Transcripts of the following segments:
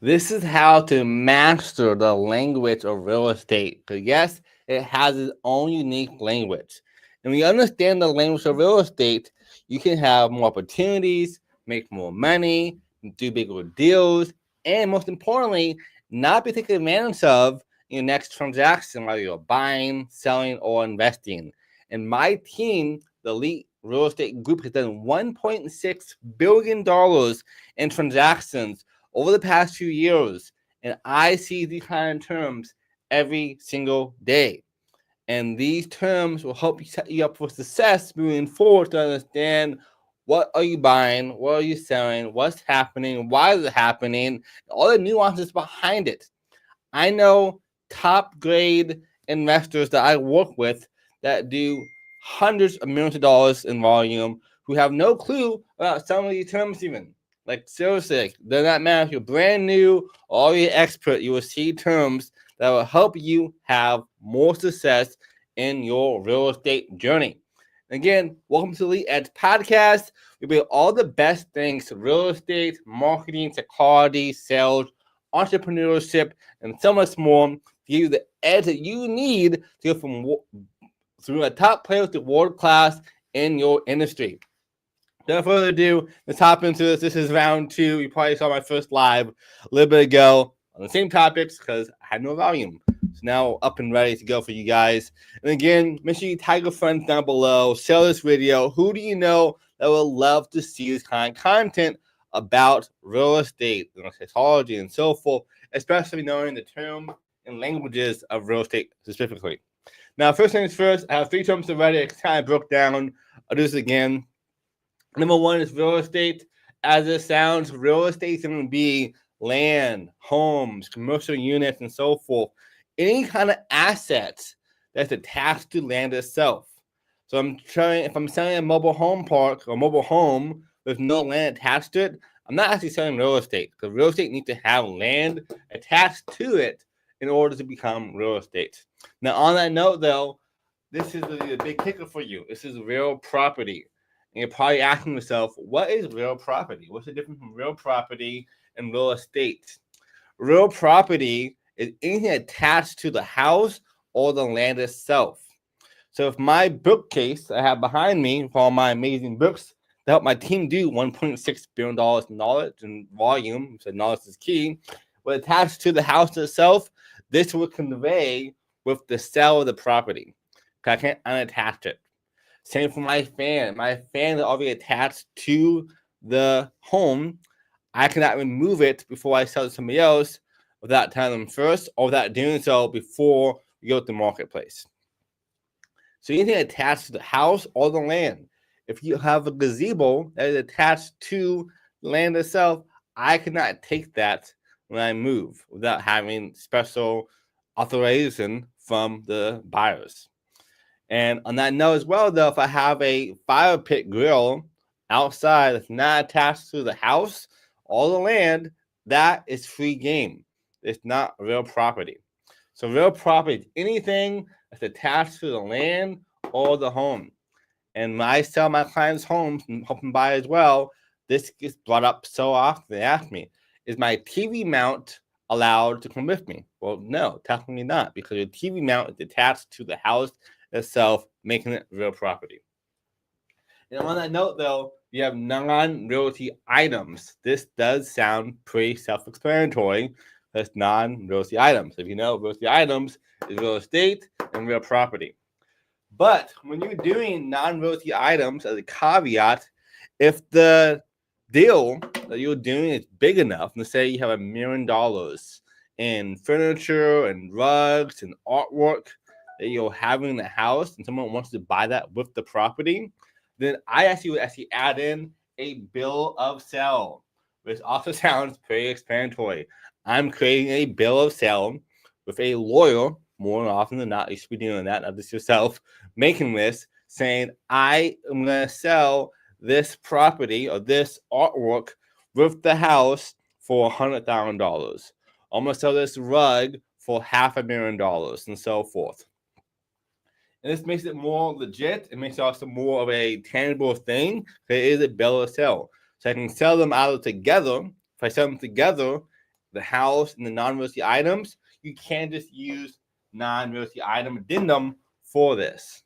This is how to master the language of real estate. Because, yes, it has its own unique language. And when you understand the language of real estate, you can have more opportunities, make more money, do bigger deals, and most importantly, not be taken advantage of in your next transaction, whether you're buying, selling, or investing. And my team, the Elite Real Estate Group, has done $1.6 billion in transactions over the past few years, and I see these kind of terms every single day. And these terms will help you set you up for success moving forward to understand what are you buying, what are you selling, what's happening, why is it happening, all the nuances behind it. I know top grade investors that I work with that do hundreds of millions of dollars in volume who have no clue about some of these terms even. Like seriously, does not matter if you're brand new or you're expert, you will see terms that will help you have more success in your real estate journey. Again, welcome to the Edge Podcast. We bring all the best things to real estate, marketing, psychology, sales, entrepreneurship, and so much more to give you the edge that you need to go from through a top player to world class in your industry. Without further ado, let's hop into this. This is round two. You probably saw my first live a little bit ago on the same topics because I had no volume. So now up and ready to go for you guys. And again, make sure you tag your friends down below. Share this video. Who do you know that would love to see this kind of content about real estate, psychology, and so forth, especially knowing the term and languages of real estate specifically. Now, first things first, I have three terms already. I kind of broke down. I'll do this again. Number one is real estate. As it sounds, real estate is going to be land, homes, commercial units, and so forth. Any kind of assets that's attached to land itself. So if I'm selling a mobile home park or mobile home with no land attached to it, I'm not actually selling real estate because real estate needs to have land attached to it in order to become real estate. Now, on that note, though, this is a big kicker for you. This is real property. And you're probably asking yourself, what is real property? What's the difference from real property and real estate? Real property is anything attached to the house or the land itself. So if my bookcase I have behind me for all my amazing books to help my team do $1.6 billion in knowledge and volume, so knowledge is key, but attached to the house itself, this will convey with the sale of the property. I can't unattach it. Same for my fan. My fan is already attached to the home. I cannot remove it before I sell it to somebody else without telling them first or without doing so before we go to the marketplace. So anything attached to the house or the land. If you have a gazebo that is attached to the land itself, I cannot take that when I move without having special authorization from the buyers. And on that note as well, though, if I have a fire pit grill outside that's not attached to the house or the land, that is free game. It's not real property. So real property is anything that's attached to the land or the home. And when I sell my clients' homes and help them buy as well, this gets brought up so often. They ask me, is my TV mount allowed to come with me? Well, no, technically not, because your TV mount is attached to the house itself, making it real property. And on that note, though, you have non-realty items. This does sound pretty self-explanatory. That's non-realty items. If you know, realty items is real estate and real property. But when you're doing non-realty items, as a caveat, if the deal that you're doing is big enough, let's say you have $1 million in furniture and rugs and artwork that you're having in the house and someone wants to buy that with the property, then I would add in a bill of sale, which also sounds pretty explanatory. I'm creating a bill of sale with a lawyer, more often than not, you should be doing that, not just yourself, making this, saying, I am going to sell this property or this artwork with the house for $100,000. I'm going to sell this rug for $500,000 and so forth. And this makes it more legit. It makes it also more of a tangible thing. It is a bill of sale. So I can sell them either together. If I sell them together the house and the non-real estate items, you can't just use non-real estate item addendum for this.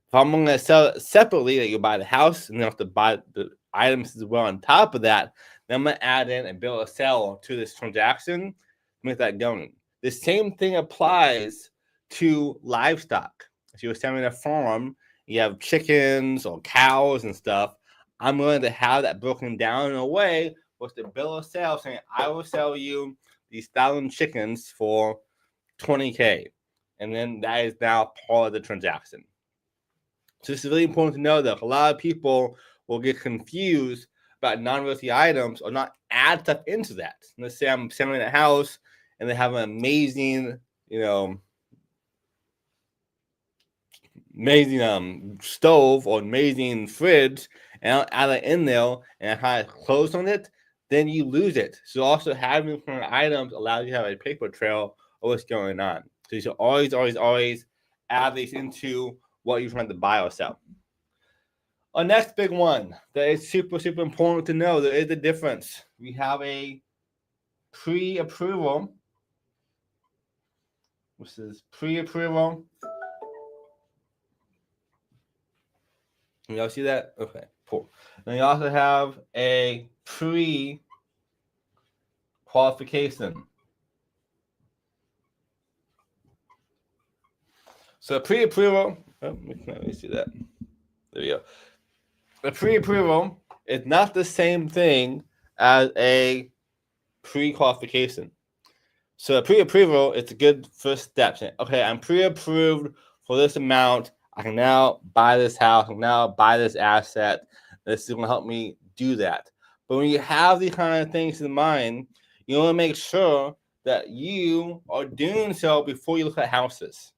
If I'm going to sell it separately, that you buy the house and then have to buy the items as well on top of that, then I'm going to add in and bill of sale to this transaction to make that going. The same thing applies to livestock. If you're selling a farm, you have chickens or cows and stuff, I'm going to have that broken down in a way with the bill of sale saying, I will sell you these 1,000 chickens for $20K. And then that is now part of the transaction. So this is really important to know that a lot of people will get confused about non-real estate items or not add stuff into that. Let's say I'm selling a house and they have an amazing, amazing stove or amazing fridge, and I'll add it in there and I have close on it, then you lose it. So also having different items allows you to have a paper trail of what's going on. So you should always add these into what you're trying to buy or sell. Our next big one that is super important to know, there is a difference. We have a pre-approval. This is pre-approval. Can y'all see that? Okay, cool. Then you also have a pre-qualification. So pre-approval, let me see that. There we go. A pre-approval is not the same thing as a pre-qualification. So a pre-approval is a good first step. Saying, okay, I'm pre-approved for this amount. I can now buy this house. I can now buy this asset. This is going to help me do that. But when you have these kind of things in mind, you want to make sure that you are doing so before you look at houses.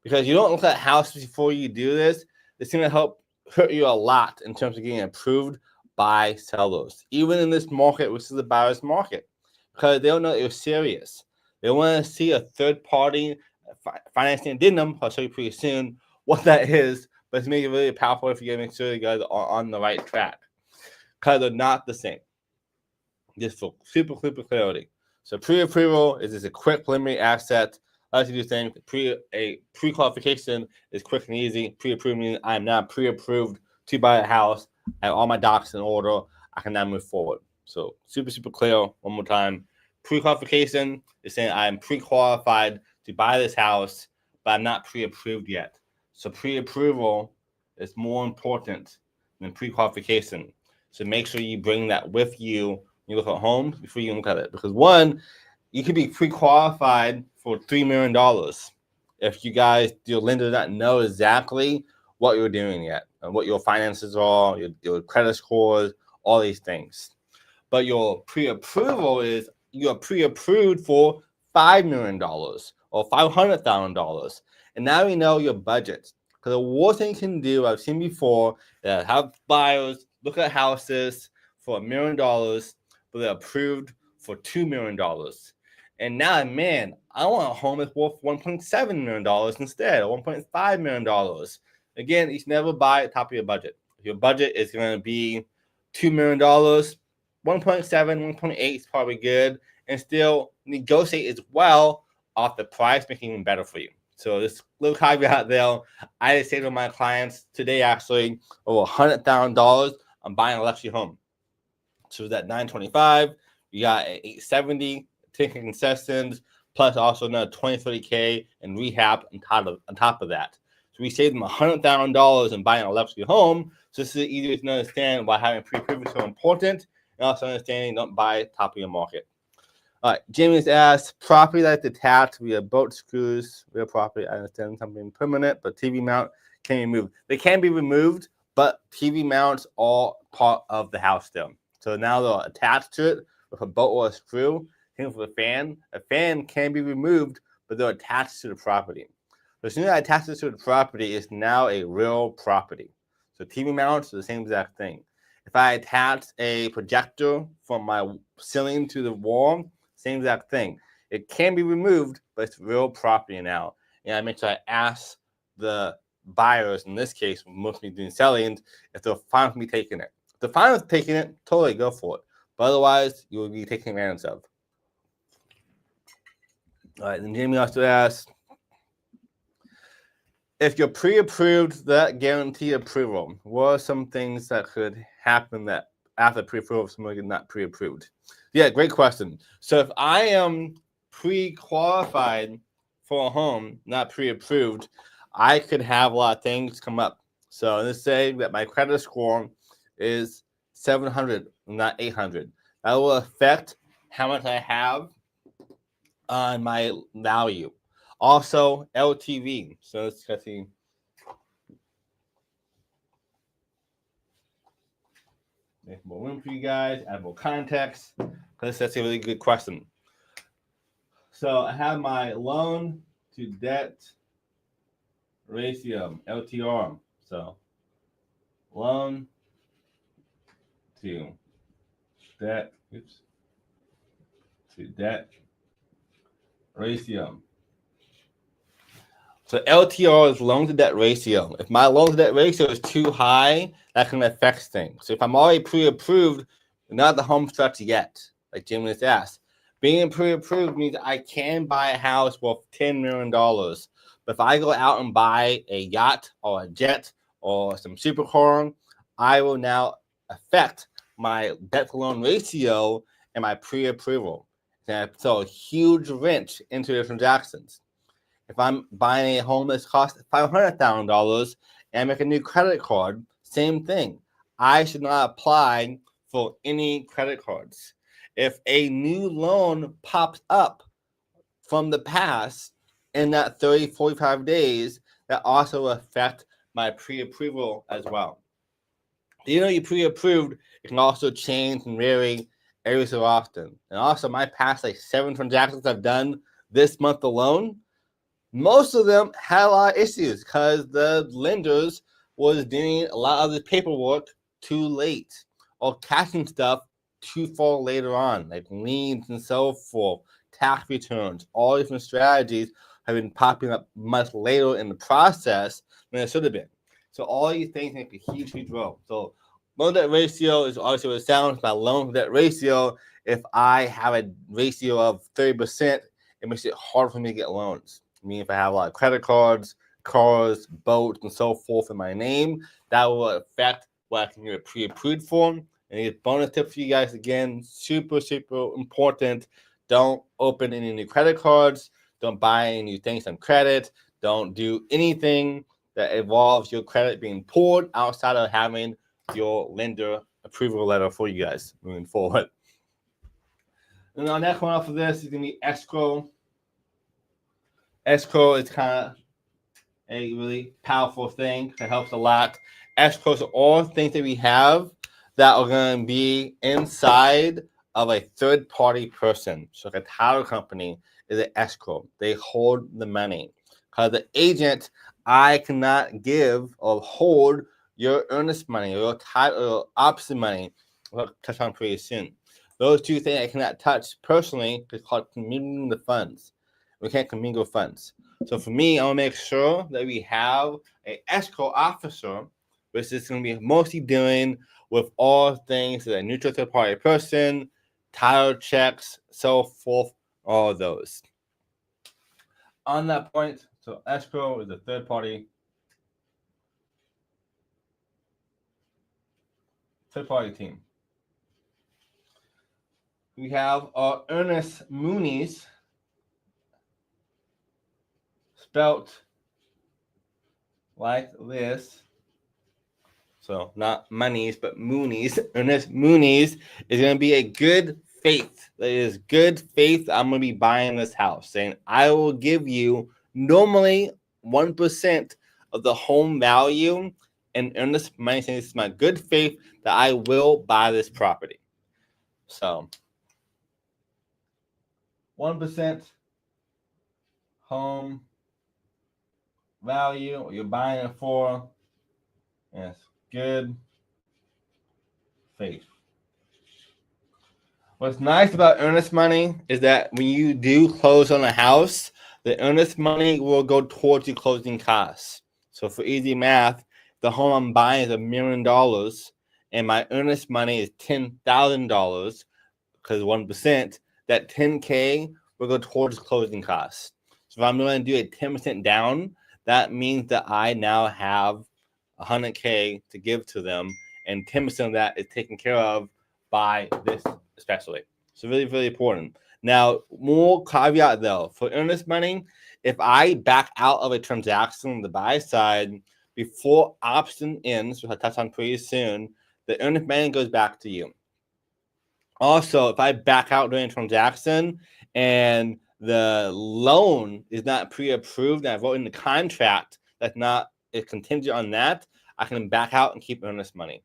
Because you don't look at houses before you do this, it's going to hurt you a lot in terms of getting approved by sellers. Even in this market, which is the buyer's market. Because they don't know you're serious. They want to see a third-party financing addendum. I'll show you pretty soon what that is, but it's making it really powerful if you make sure you guys are on the right track. Because they're not the same. Just for super clarity. So pre-approval is just a quick preliminary asset. I like to do things. A pre-qualification is quick and easy. Pre-approved means I am now pre-approved to buy a house. I have all my docs in order. I can now move forward. So super clear. One more time. Pre-qualification is saying I am pre-qualified to buy this house, but I'm not pre-approved yet. So pre-approval is more important than pre-qualification. So make sure you bring that with you when you look at homes before you look at it. Because one, you could be pre-qualified for $3 million if you guys, your lender does not know exactly what you're doing yet and what your finances are, your credit scores, all these things. But your pre-approval is you're pre-approved for $5 million or $500,000. And now you know your budget. Because the worst thing you can do, I've seen before, have buyers look at houses for $1 million, but they're approved for $2 million. And now, man, I want a home that's worth $1.7 million instead, or $1.5 million. Again, you should never buy at the top of your budget. If your budget is going to be $2 million, 1.7, 1.8 is probably good, and still negotiate as well off the price, making it even better for you. So this little caveat there, I just say to my clients today, actually, over $100,000, I'm buying a luxury home. So that $925, you got $870, taking concessions, plus also another $20, $30K in rehab on top of that. So we saved them $100,000 in buying a luxury home. So this is easier to understand why having pre-approval is so important, and also understanding don't buy top of your market. All right, Jamie's asked, property that's detached via boat screws, real property, I understand something permanent, but TV mount can be removed. They can be removed, but TV mounts are part of the house still. So now they're attached to it with a bolt or a screw. Same for the fan. A fan can be removed, but they're attached to the property. So as soon as I attach this to the property, it's now a real property. So TV mounts are the same exact thing. If I attach a projector from my ceiling to the wall, same exact thing. It can be removed, but it's real property now. And I make sure I ask the buyers, in this case, mostly doing selling, if they're fine with me taking it. If they're fine with taking it, totally go for it. But otherwise, you will be taken advantage of. All right, and Jamie also asked, if you're pre-approved, that guarantee approval, what are some things that could happen that after pre-approval, someone get not pre-approved? Yeah, great question. So if I am pre-qualified for a home, not pre-approved, I could have a lot of things come up. So let's say that my credit score is 700, not 800. That will affect how much I have on my value. Also, LTV. So let's see. Make more room for you guys, add more context, because that's a really good question. So I have my loan to debt ratio, LTR. So loan to debt, to debt ratio. So LTR is loan to debt ratio. If my loan to debt ratio is too high, that can affect things. So if I'm already pre-approved, not the home stretch yet, like Jim just asked. Being pre-approved means I can buy a house worth $10 million. But if I go out and buy a yacht or a jet or some supercar, I will now affect my debt to loan ratio and my pre-approval. So a huge wrench into the transactions. If I'm buying a home that's cost $500,000 and I make a new credit card, same thing. I should not apply for any credit cards. If a new loan pops up from the past in that 30, 45 days, that also will affect my pre-approval as well. You know, you pre-approved, it can also change and vary every so often. And also, my past 7 transactions I've done this month alone, most of them had a lot of issues because the lenders was doing a lot of the paperwork too late or catching stuff too far later on, like liens and so forth, tax returns, all different strategies have been popping up much later in the process than it should have been. So all these things make a huge, huge role. So loan debt ratio is obviously what it sounds. My loan debt ratio, if I have a ratio of 30%, it makes it hard for me to get loans. I mean, if I have a lot of credit cards, cars, boats, and so forth in my name, that will affect what I can get pre-approved for. And a bonus tip for you guys again, super, super important. Don't open any new credit cards. Don't buy any new things on credit. Don't do anything that involves your credit being pulled outside of having your lender approval letter for you guys moving forward. And our next one off of this is going to be escrow. Escrow is kind of a really powerful thing that helps a lot. Escrows are all things that we have that are going to be inside of a third-party person. So like a title company is an escrow. They hold the money. Because the agent, I cannot give or hold your earnest money or your title or option money. We'll touch on pretty soon. Those two things I cannot touch personally is called commingling the funds. We can't commingle funds. So for me, I want to make sure that we have an escrow officer, which is going to be mostly dealing with all things that a neutral third-party person, title checks, so forth, all of those. On that point, so escrow is a third-party team. We have our Ernest Moonies, spelt like this. So not monies, but Moonies. Ernest Moonies is going to be a good faith. That is good faith. I'm going to be buying this house, saying I will give you normally 1% of the home value, and Ernest money saying this is my good faith that I will buy this property. So 1% home value, what you're buying it for. Yes, good faith. What's nice about earnest money is that when you do close on a house, the earnest money will go towards your closing costs. So for easy math, the home I'm buying is $1 million, and my earnest money is $10,000 because 1%. That $10K will go towards closing costs. So if I'm going to do a 10% down, that means that I now have $100K to give to them, and 10% of that is taken care of by this especially. So really, really important. Now, more caveat though, for earnest money, if I back out of a transaction on the buy side before option ends, which I'll touch on pretty soon, the earnest money goes back to you. Also, if I back out during a transaction and the loan is not pre-approved and I wrote in the contract that's not is contingent on that, I can back out and keep earnest money.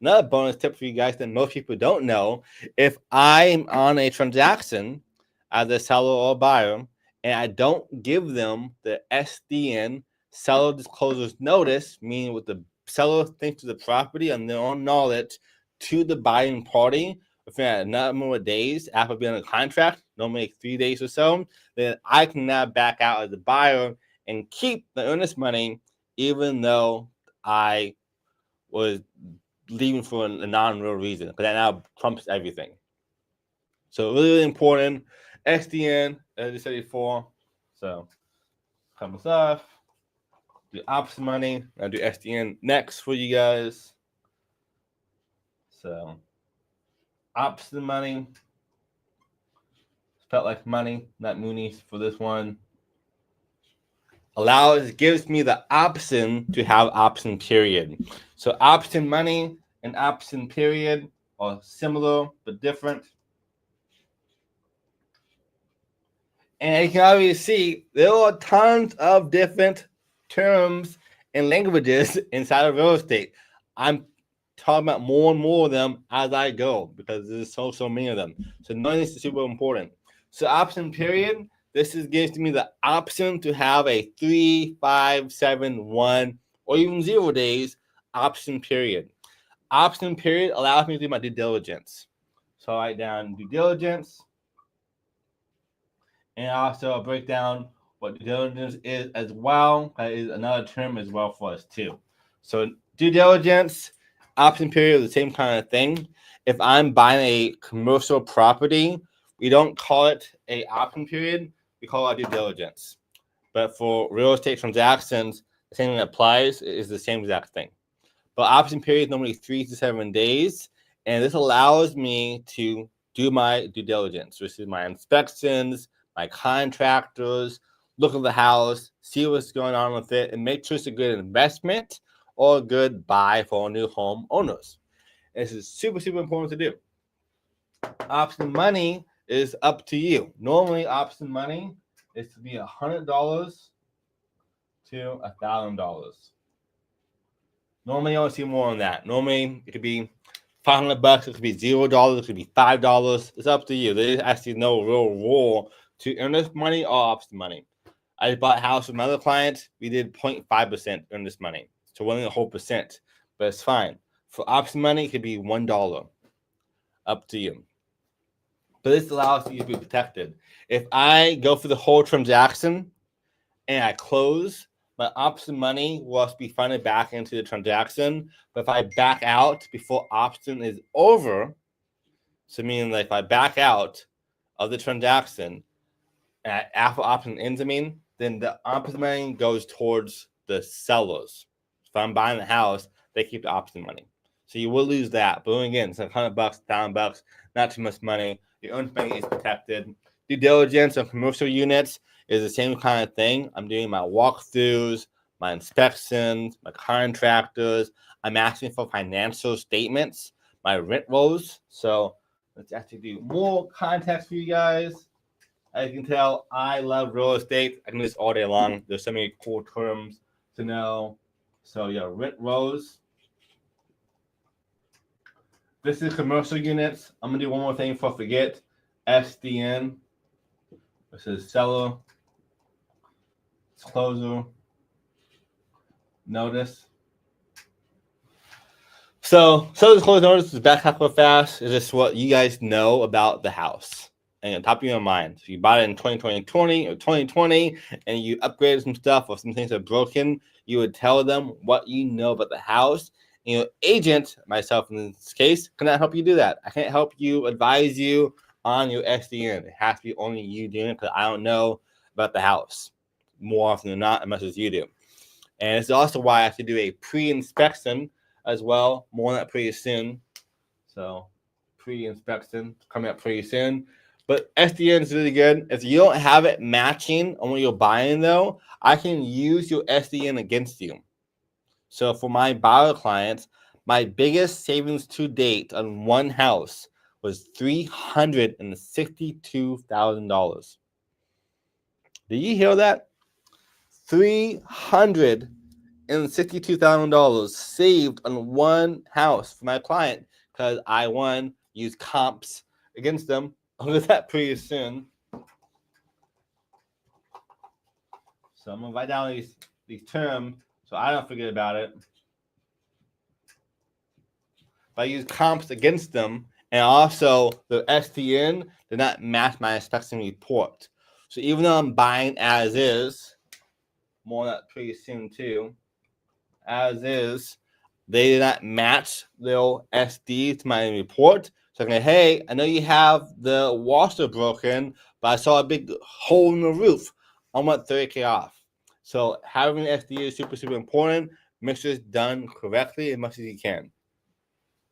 Another bonus tip for you guys that most people don't know, if I'm on a transaction as a seller or buyer and I don't give them the SDN, seller disclosures notice, meaning what the seller thinks of the property on their own knowledge, to the buying party within a number of days after being on a contract, normally 3 days or so, then I can now back out as a buyer and keep the earnest money even though I was leaving for a non-real reason, because that now trumps everything. So really, really important. SDN, as I said before. So couple stuff. Do option money. I'll do SDN next for you guys. So option money. Felt like money, not Moonies for this one. Gives me the option to have option period. So option money and option period are similar but different. And you can obviously see there are tons of different terms and languages inside of real estate. I'm talking about more and more of them as I go because there's so many of them. So knowing this is super important. So option period, this gives me the option to have a 3, 5, 7, 1, or even 0 days option period. Option period allows me to do my due diligence. So I write down due diligence. And also I'll break down what due diligence is as well. That is another term as well for us too. So due diligence, option period, the same kind of thing. If I'm buying a commercial property, we don't call it a option period. We call it due diligence. But for real estate transactions, the same thing that applies is the same exact thing. But option period is normally 3 to 7 days. And this allows me to do my due diligence, which is my inspections, my contractors, look at the house, see what's going on with it, and make sure it's a good investment or a good buy for new home owners. This is super, super important to do. Option money is up to you. Normally, option money is to be $100 to $1,000. Normally, you don't see more than that. Normally, it could be $500, it could be $0, it could be $5. It's up to you. There's actually no real rule to earnest money or option money. I bought a house with my other client. We did 0.5% earnest money. So winning a whole percent, but it's fine. For option money, it could be $1. Up to you. But this allows you to be protected. If I go for the whole transaction and I close, my option money will be funded back into the transaction. But if I back out before option is over, so meaning like if I back out of the transaction and after option ends, then the option money goes towards the sellers. If I'm buying the house, they keep the option money. So you will lose that. But again, it's like $100, $1,000, not too much money. Your own money is protected. Due diligence on commercial units is the same kind of thing. I'm doing my walkthroughs, my inspections, my contractors. I'm asking for financial statements, my rent rolls. So let's actually do more context for you guys. As you can tell, I love real estate. I can do this all day long. There's so many cool terms to know. So yeah, rent rolls. This is commercial units. I'm gonna do one more thing before I forget. SDN. This is seller disclosure notice. So seller disclosure notice is back half real fast. Is just what you guys know about the house and on top of your mind. So you bought it in 2020 or 2020 and you upgraded some stuff or some things are broken, you would tell them what you know about the house. And your agent, myself in this case, cannot help you do that. I can't help you, advise you on your SDN. It has to be only you doing it because I don't know about the house more often than not, as much as you do. And it's also why I have to do a pre-inspection as well. More on that pretty soon. So pre-inspection coming up pretty soon. But SDN is really good. If you don't have it matching on what you're buying, though, I can use your SDN against you. So for my buyer clients, my biggest savings to date on one house was $362,000. Did you hear that? $362,000 saved on one house for my client because I used comps against them. I'll do that pretty soon. So I'm gonna write down these terms so I don't forget about it. But I use comps against them, and also the STN did not match my inspection report. So even though I'm buying as is, more on that pretty soon too, as is, they did not match their SD to my report. So I'm like, hey, I know you have the washer broken, but I saw a big hole in the roof. I want 30K off. So having an SD is super, super important. Make sure it's done correctly as much as you can.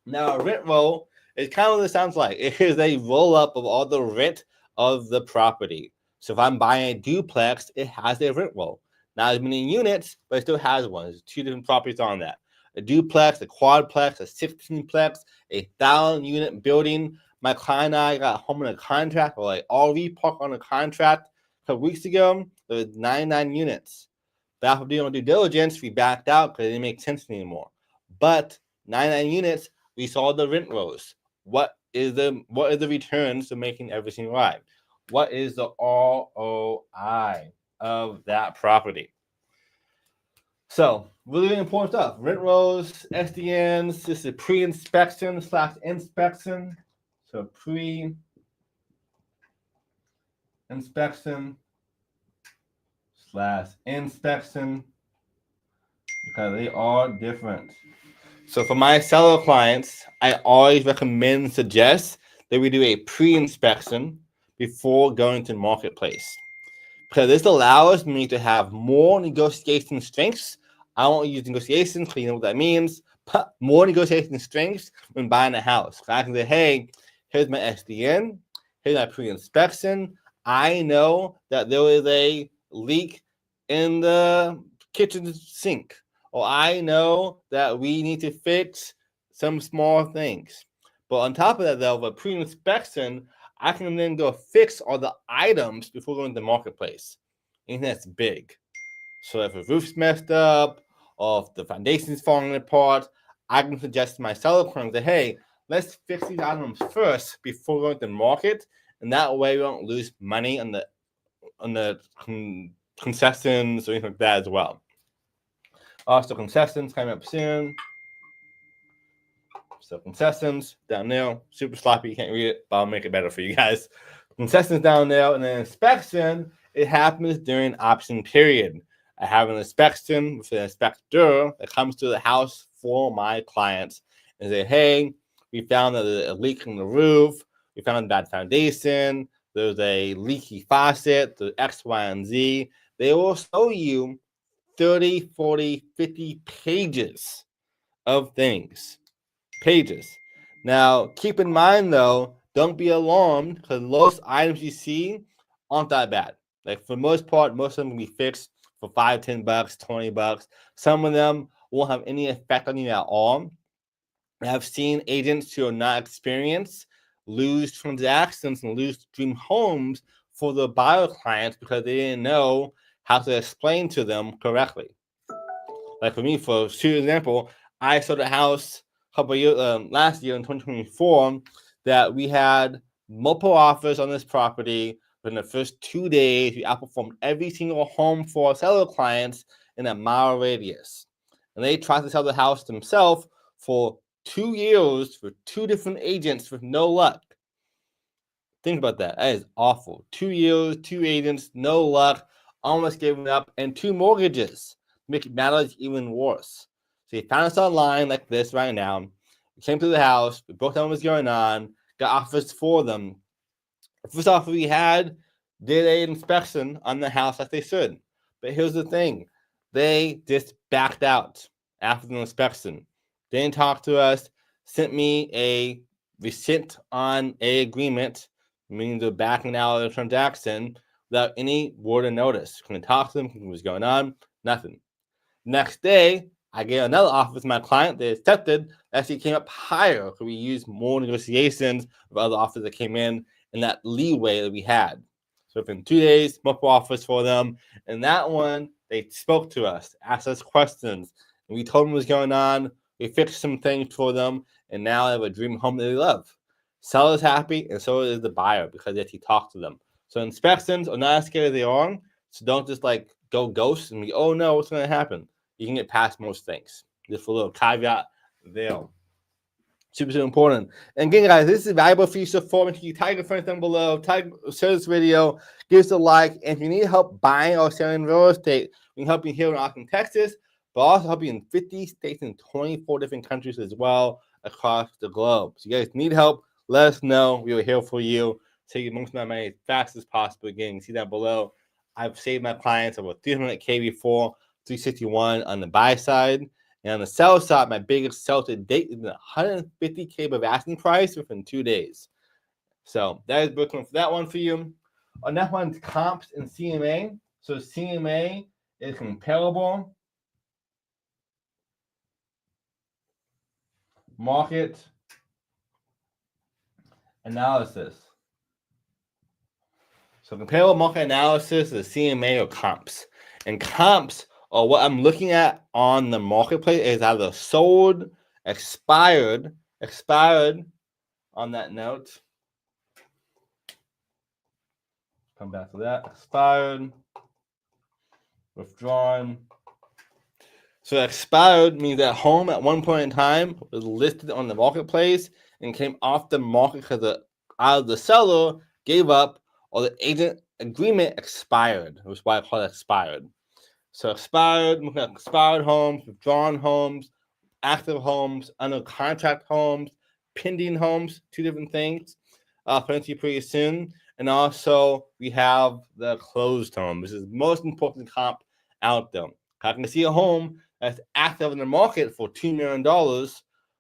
Now, a rent roll is kind of what it sounds like. It is a roll up of all the rent of the property. So if I'm buying a duplex, it has a rent roll. Not as many units, but it still has one. There's 2 different properties on that. A duplex, a quadplex, a 16plex, a 1,000-unit building. My client and I got home on a contract, or like RV park on a contract a couple weeks ago. There was 99 units. But after doing due diligence, we backed out because it didn't make sense anymore. But 99 units, we saw the rent rolls. What is the returns to making everything right? What is the ROI of that property? So really important stuff. Rent rolls, SDNs. This is pre-inspection / inspection. So pre-inspection / inspection, because they are different. So for my seller clients, I always recommend and suggest that we do a pre-inspection before going to the marketplace. Because this allows me to have more negotiation strengths. I won't use negotiations because you know what that means, but more negotiation strengths when buying a house. I can say, hey, here's my SDN, here's my pre-inspection. I know that there is a leak in the kitchen sink, or I know that we need to fix some small things. But on top of that, though, with a pre-inspection, I can then go fix all the items before going to the marketplace. Anything that's big. So if a roof's messed up, or if the foundation's falling apart, I can suggest to my seller client that, hey, let's fix these items first before going to the market, and that way we don't lose money on the concessions or anything like that as well. Also, concessions coming up soon. So concessions down there, super sloppy, you can't read it, but I'll make it better for you guys. Concessions down there, and then inspection, it happens during option period. I have an inspection with an inspector that comes to the house for my clients and say, hey, we found a leak in the roof, we found a bad foundation, there's a leaky faucet, there's X, Y, and Z. They will show you 30, 40, 50 pages of things. Now, keep in mind, though, don't be alarmed because most items you see aren't that bad. Like, for the most part, most of them can be fixed for $5, $10, $20. Some of them won't have any effect on you at all. I've seen agents who are not experienced lose transactions and lose dream homes for the buyer clients because they didn't know how to explain to them correctly. Like for me, for example, I sold a house a couple of years last year in 2024 that we had multiple offers on this property. Within the first 2 days, we outperformed every single home for our seller clients in a mile radius. And they tried to sell the house themselves for 2 years for 2 different agents with no luck. Think about that. That is awful. 2 years, 2 agents, no luck, almost giving up, and 2 mortgages. Make matters even worse. So you found us online like this right now. We came to the house. We broke down what was going on. Got offers for them. First off, we did an inspection on the house like they should. But here's the thing. They just backed out after the inspection. They didn't talk to us, sent me a receipt on a agreement, meaning they're backing out of the transaction without any word of notice. Couldn't talk to them, what was going on, nothing. Next day, I get another offer with my client. They accepted. Actually came up higher because we used more negotiations of other offers that came in and that leeway that we had. So within 2 days, multiple offers for them. And that one, they spoke to us, asked us questions, and we told them what was going on. We fixed some things for them, and now they have a dream home that they love. Seller's happy, and so is the buyer because they actually talk to them. So inspections are not as scary as they are. So don't just like go ghost and be, oh no, what's going to happen? You can get past most things. Just a little caveat there. Super important. And again, guys, this is valuable for you so far. Make sure you tag your friends down below, share this video, give us a like. And if you need help buying or selling real estate, we can help you here in Austin, Texas, but also help you in 50 states and 24 different countries as well across the globe. So you guys need help, let us know. We are here for you. Take you most of my money as fast as possible. Again, you can see that below. I've saved my clients over 300K before, 361 on the buy side. And on the sell side, my biggest sell to date is 150K of asking price within 2 days. So that is Brooklyn for that one for you. On that one's comps and CMA. So CMA is comparable market analysis. So comparable market analysis is CMA or comps. And comps are what I'm looking at on the marketplace is either sold, expired on that note. Come back to that. Expired, withdrawn. So expired means that home at one point in time was listed on the marketplace and came off the market because either the seller gave up or the agent agreement expired, which is why I call it expired. So expired, looking at expired homes, withdrawn homes, active homes, under contract homes, pending homes, two different things. Pretty soon. And also we have the closed home. This is the most important comp out there. I can see a home that's active in the market for $2 million,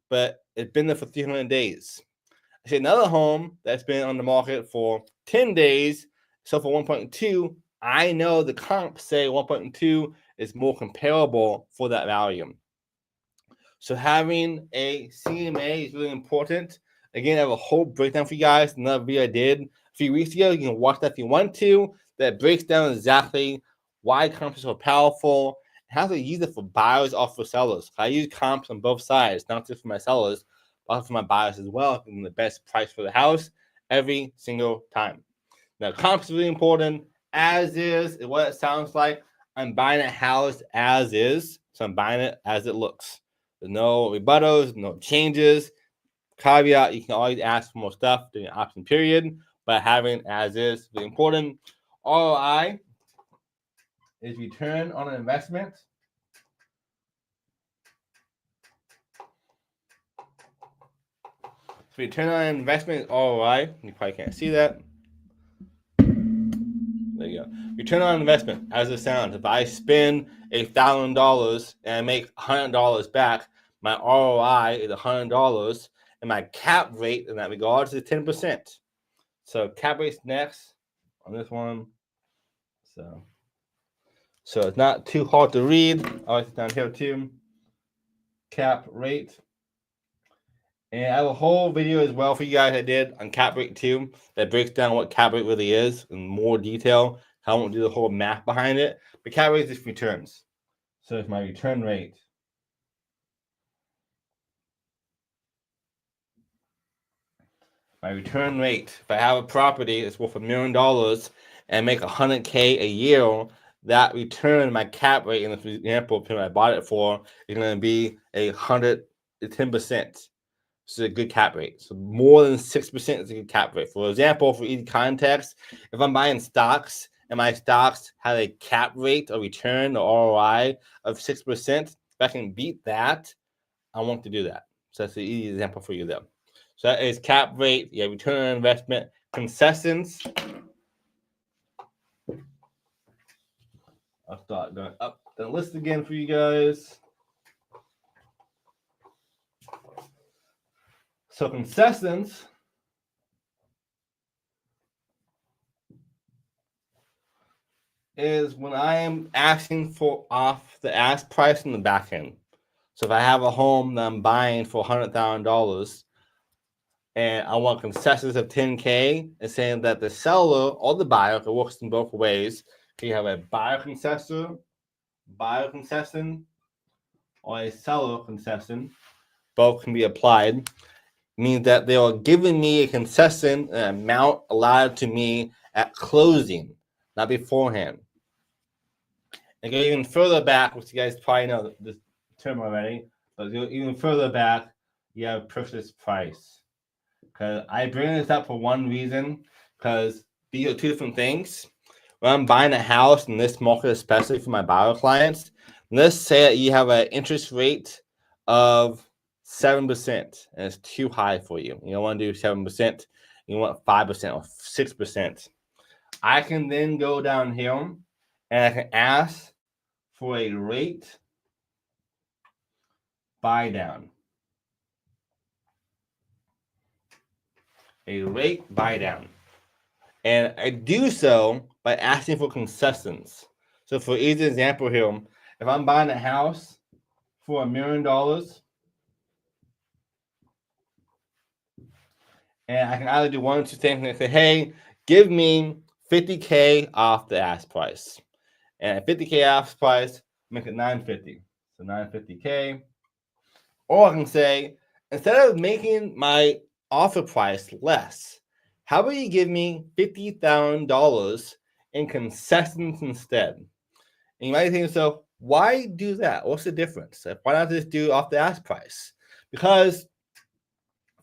but it's been there for 300 days. I see another home that's been on the market for 10 days, so for 1.2. I know the comps say 1.2 is more comparable for that value. So having a CMA is really important. Again, I have a whole breakdown for you guys. Another video I did a few weeks ago. You can watch that if you want to. That breaks down exactly why comps are so powerful, how to use it for buyers or for sellers. I use comps on both sides, not just for my sellers, but also for my buyers as well, getting the best price for the house every single time. Now, comps is really important. As is what it sounds like. I'm buying a house as is, so I'm buying it as it looks. There's no rebuttals, no changes. Caveat, you can always ask for more stuff during the option period, but having as is really important. ROI is return on an investment. So return on investment is ROI. You probably can't see that. There you go. Return on investment, as it sounds. If I spend $1,000 and I make $100 back, my ROI is $100, and my cap rate in that regard is 10%. So cap rate's next on this one. So it's not too hard to read. I'll write it down here too. Cap rate. And I have a whole video as well for you guys I did on cap rate too that breaks down what cap rate really is in more detail. I won't do the whole math behind it. But cap rate is returns. So it's my return rate. My return rate, if I have a property that's worth $1 million and make $100K a year, that return, my cap rate in this example, I bought it for, is going to be 10%. So a good cap rate. So more than 6% is a good cap rate. For example, for easy context, if I'm buying stocks and my stocks have a cap rate or return or ROI of 6%, if I can beat that, I want to do that. So that's the easy example for you there. So that is cap rate, return on investment, concessions. I'll start going up the list again for you guys. So concessions is when I am asking for off the ask price in the back end. So if I have a home that I'm buying for $100,000 and I want concessions of $10K, and saying that the seller or the buyer, it works in both ways. You have a buyer concession, or a seller concession. Both can be applied. Means that they are giving me a concession, an amount allotted to me at closing, not beforehand. And go even further back, which you guys probably know this term already, but go even further back, you have purchase price. Because I bring this up for one reason, because these are two different things. When I'm buying a house in this market, especially for my buyer clients, let's say that you have an interest rate of 7%, and it's too high for you. You don't want to do 7%. You want 5% or 6%. I can then go down here and I can ask for a rate buy down. A rate buy down. And I do so by asking for concessions. So for easy example here, if I'm buying a house for $1 million, and I can either do one or two things and say, hey, give me $50K off the ask price. And at $50K ask price, make it $950. So $950K. Or I can say, instead of making my offer price less, how about you give me $50,000 in concessions instead? And you might think to yourself, why do that? What's the difference? Why not just do off the ask price? Because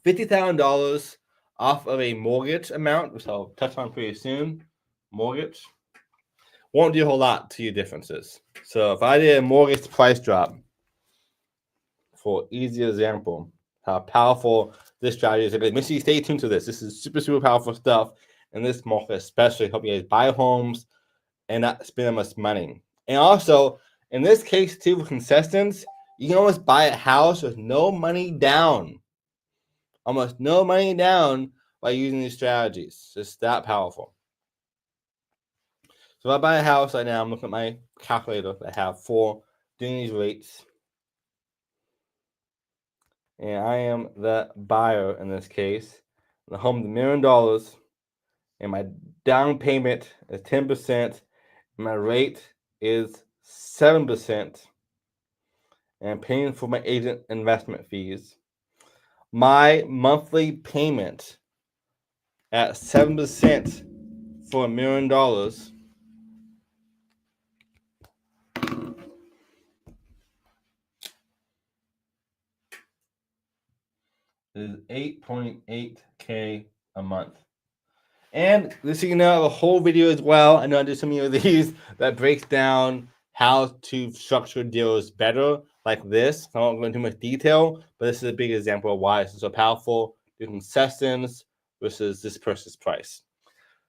$50,000 off of a mortgage amount, which I'll touch on pretty soon, mortgage, won't do a whole lot to your differences. So if I did a mortgage price drop, for easy example, how powerful this strategy is. Make sure you stay tuned to this. This is super, super powerful stuff in this market, especially help you guys buy homes and not spend that much money. And also, in this case too, with concessions, you can almost buy a house with no money down. Almost no money down by using these strategies. Just that powerful. So if I buy a house right now, I'm looking at my calculator that I have for doing these rates. And I am the buyer in this case. The home is $1 million, and my down payment is 10%, and my rate is 7%, and I'm paying for my agent investment fees. My monthly payment at 7% for $1 million is $8.8K a month. And this, so you know, I have a whole video as well. I know I do some of these that breaks down how to structure deals better, like this. I won't go into too much detail, but this is a big example of why it's so powerful. Do concessions versus this purchase price.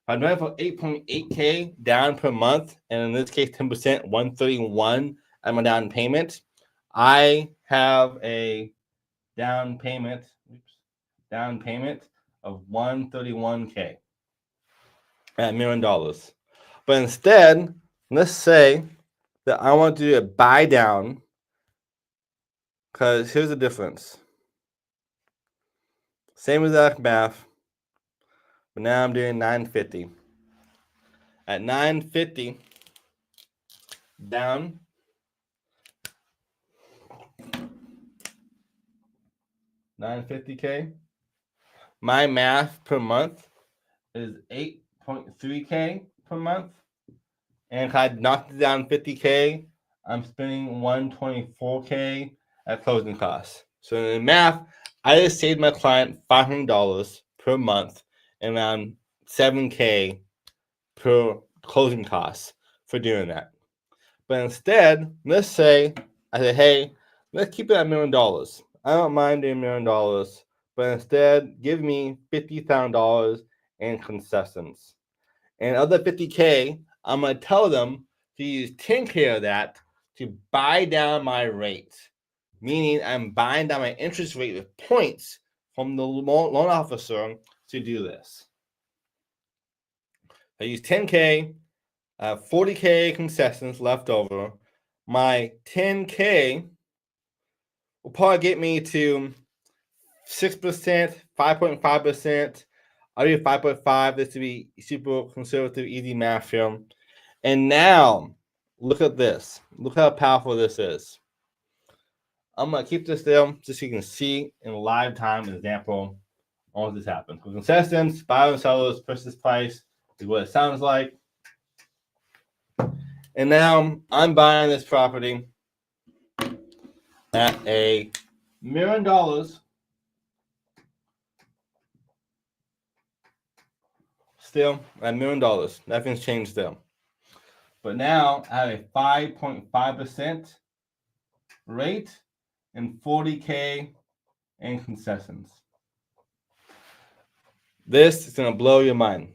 I'm doing it for 8.8K down per month, and in this case, 10%, 131 at my down payment. I have a down payment of 131K at $1 million. But instead, let's say that I want to do a buy down, because here's the difference. Same exact math, but now I'm doing 950. At 950 down, $950K. My math per month is 8.3K per month. And if I knocked it down 50K, I'm spending 124K at closing costs. So in the math, I just saved my client $500 per month and around 7K per closing costs for doing that. But instead, let's say I say, hey, let's keep it at $1 million. I don't mind doing $1 million, but instead give me $50,000 and concessions. And of the 50K, I'm going to tell them to use 10K of that to buy down my rate, meaning I'm buying down my interest rate with points from the loan officer to do this. I use 10K, 40K concessions left over. My 10K will probably get me to 6%, 5.5%. I'll do 5.5. This to be super conservative, easy math here. And now, look at this. Look how powerful this is. I'm going to keep this there just so you can see in live time an example on what this happens. For concessions, buyers and sellers, purchase price is what it sounds like. And now I'm buying this property at $1 million. Still at $1 million. Nothing's changed still. But now I have a 5.5% rate and 40K in concessions. This is going to blow your mind.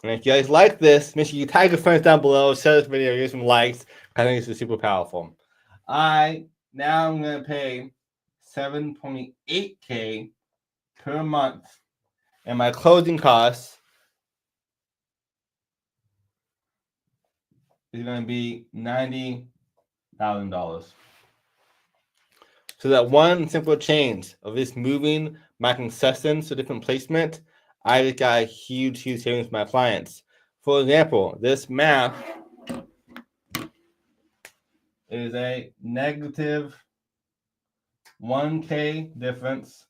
And if you guys like this, make sure you tag your friends down below, share this video, give some likes. I think this is super powerful. I'm going to pay 7.8K per month, and my closing costs is going to be $90,000. So that one simple change of this moving my concessions to different placement, I just got a huge savings for my clients. For example, this math is a negative 1K difference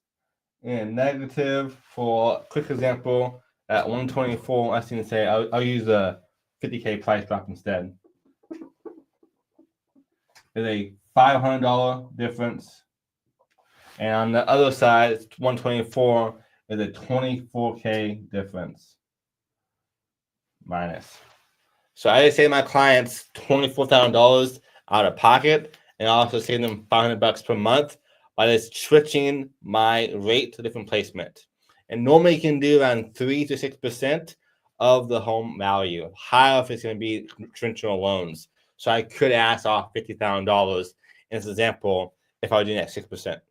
and negative, for a quick example, at 124, I seem to say I'll use a 50K price drop instead. There's a $500 difference. And on the other side, it's 124 is a 24K difference minus. So I say to my clients $24,000 out of pocket, and I also save them $500 per month by just switching my rate to different placement. And normally you can do around 3 to 6% of the home value. Higher if it's going to be conventional loans. So I could ask off $50,000 in this example if I was doing that 6%.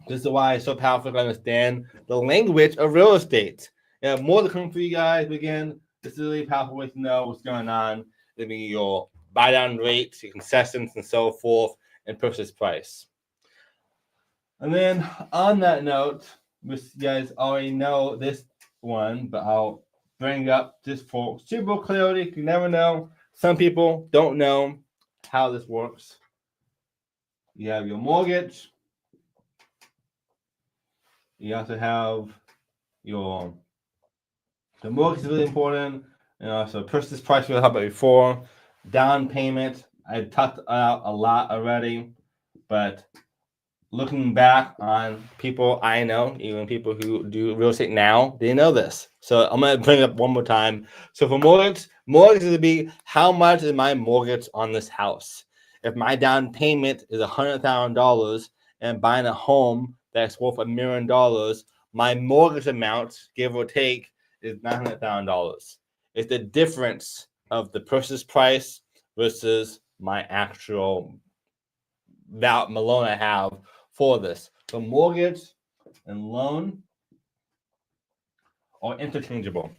This is why it's so powerful to understand the language of real estate. More to come for you guys. But again, this is a really powerful way to know what's going on. It'll be your buy down rates, your concessions, and so forth, and purchase price. And then on that note, which you guys already know this one, but I'll bring up just for super clarity. You never know. Some people don't know how this works. You have your mortgage. You also have the mortgage is really important, and also purchase price we talked about before. Down payment, I talked about a lot already, but looking back on people I know, even people who do real estate now, they know this. So I'm going to bring it up one more time. So for mortgage is to be how much is my mortgage on this house? If my down payment is $100,000 and buying a home that's worth $1 million, my mortgage amount, give or take, is $900,000. It's the difference of the purchase price versus my actual loan I have for this. So mortgage and loan are interchangeable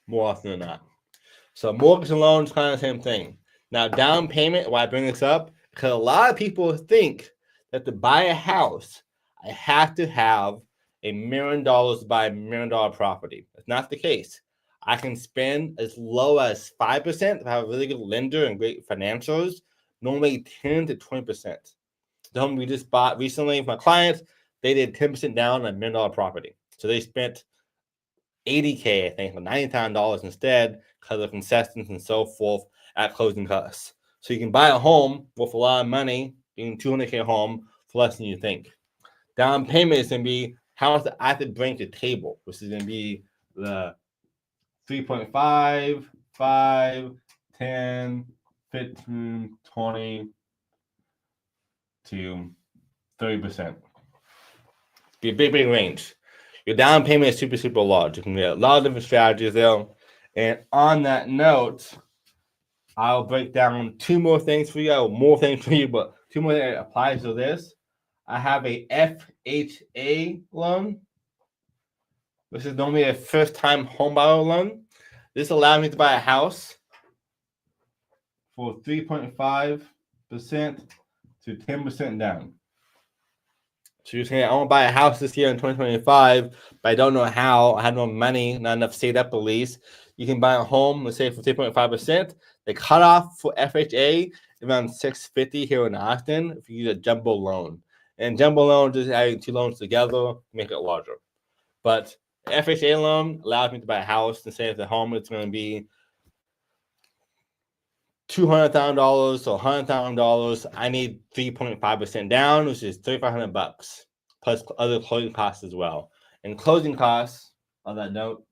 more often than not. So mortgage and loan is kind of the same thing. Now, down payment, why I bring this up, because a lot of people think that to buy a house, I have to have $1 million to buy $1 million property. That's not the case. I can spend as low as 5% if I have a really good lender and great financials, normally 10 to 20%. The home we just bought recently with my clients, they did 10% down on $1 million property. So they spent $80K, I think, or $90,000 instead because of concessions and so forth at closing costs. So you can buy a home with a lot of money, being $200K home, for less than you think. Down payment is going to be how much I have to bring to the table, which is going to be the 3.5, 5, 10, 15, 20 to 30%. Be a big range. your down payment is super, super large. You can get a lot of different strategies there. And on that note, I'll break down two more things for you, more things for you, but two more that applies to this. I have a FHA loan, which is normally a first-time homebuyer loan. This allows me to buy a house for 3.5% to 10% down. So you're saying, I want to buy a house this year in 2025, but I don't know how. I have no money, not enough saved up at least. You can buy a home, let's say for 3.5%. The cutoff for FHA is around $650 here in Austin if you use a jumbo loan. And jumbo loan, just adding two loans together to make it larger. But the FHA loan allows me to buy a house and say if the home is going to be $200,000 or $100,000. I need 3.5% down, which is $3,500 plus other closing costs as well. And closing costs, on that note,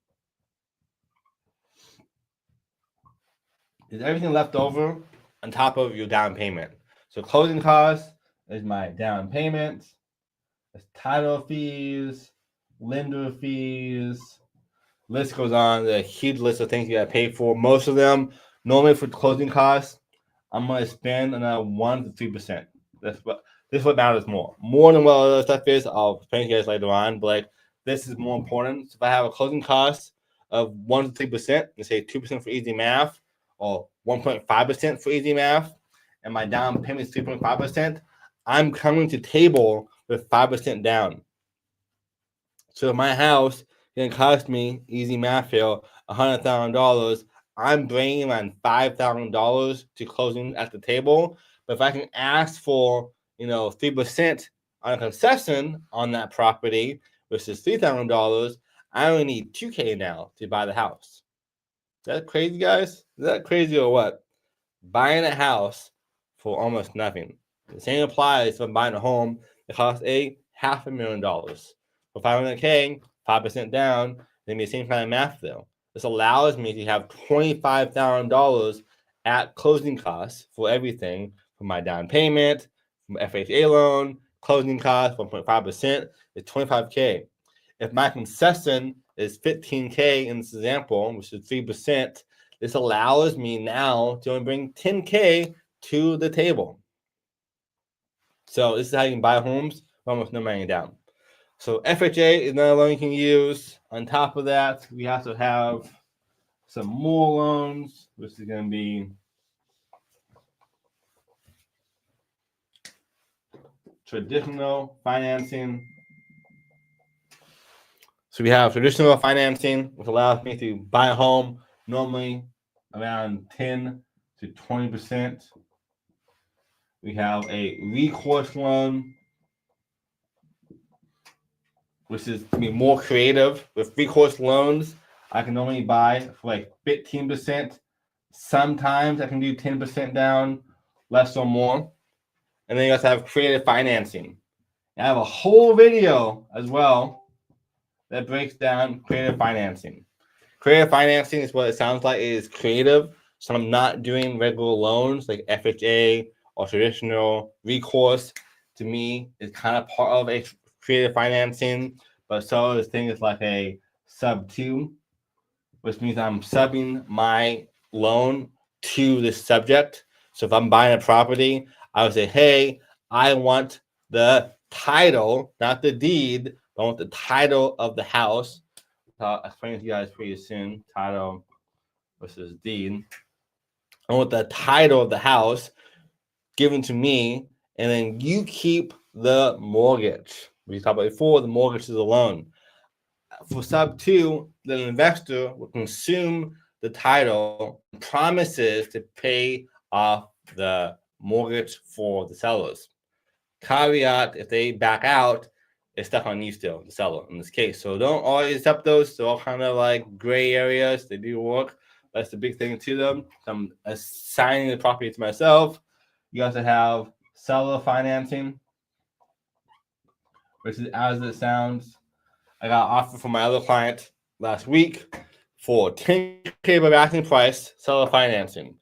is everything left over on top of your down payment. So closing costs is my down payment, it's title fees, lender fees. List goes on. There's a huge list of things you gotta pay for. Most of them, normally for closing costs, I'm gonna spend another 1 to 3%. This is what matters more. More than what other stuff is. I'll explain to you guys later on. But like this is more important. So if I have a closing cost of 1 to 3%, let's say 2% for easy math, or 1.5% for easy math, and my down payment is 3.5%, I'm coming to table with 5% down. So if my house can cost me, easy math here, $100,000, I'm bringing around $5,000 to closing at the table. But if I can ask for, 3% on a concession on that property versus $3,000, I only need $2,000 now to buy the house. Is that crazy, guys? Is that crazy or what? Buying a house for almost nothing. The same applies if I'm buying a home that costs $500,000. For $500K, 5% down, then the same kind of math though. This allows me to have $25,000 at closing costs for everything from my down payment, from FHA loan, closing costs, 1.5% is $25K. If my concession is $15K in this example, which is 3%, this allows me now to only bring $10K to the table. So this is how you can buy homes with almost no money down. So FHA is another loan you can use. On top of that, we also have some more loans, which is going to be traditional financing. So we have traditional financing, which allows me to buy a home normally around 10 to 20%. We have a recourse loan, which is to be more creative. With recourse loans, I can normally buy for like 15%. Sometimes I can do 10% down, less or more. And then you also have creative financing. I have a whole video as well that breaks down creative financing. Creative financing is what it sounds like. It is creative. So I'm not doing regular loans like FHA or traditional recourse. To me, it's kind of part of a creative financing, but so this thing is like a sub 2, which means I'm subbing my loan to the subject. So if I'm buying a property, I would say, hey, I want the title, not the deed, but I want the title of the house. I'll explain to you guys pretty soon, title versus deed. I want the title of the house given to me, and then you keep the mortgage. We talked about before, the mortgage is a loan. For sub 2, the investor will consume the title and promises to pay off the mortgage for the sellers. Caveat, if they back out, it's stuck on you still, the seller in this case. So don't always accept those. They're all kind of like gray areas. They do work. That's the big thing to them. I'm assigning the property to myself. You also have seller financing, which is as it sounds. I got an offer from my other client last week for $10K above asking price, seller financing.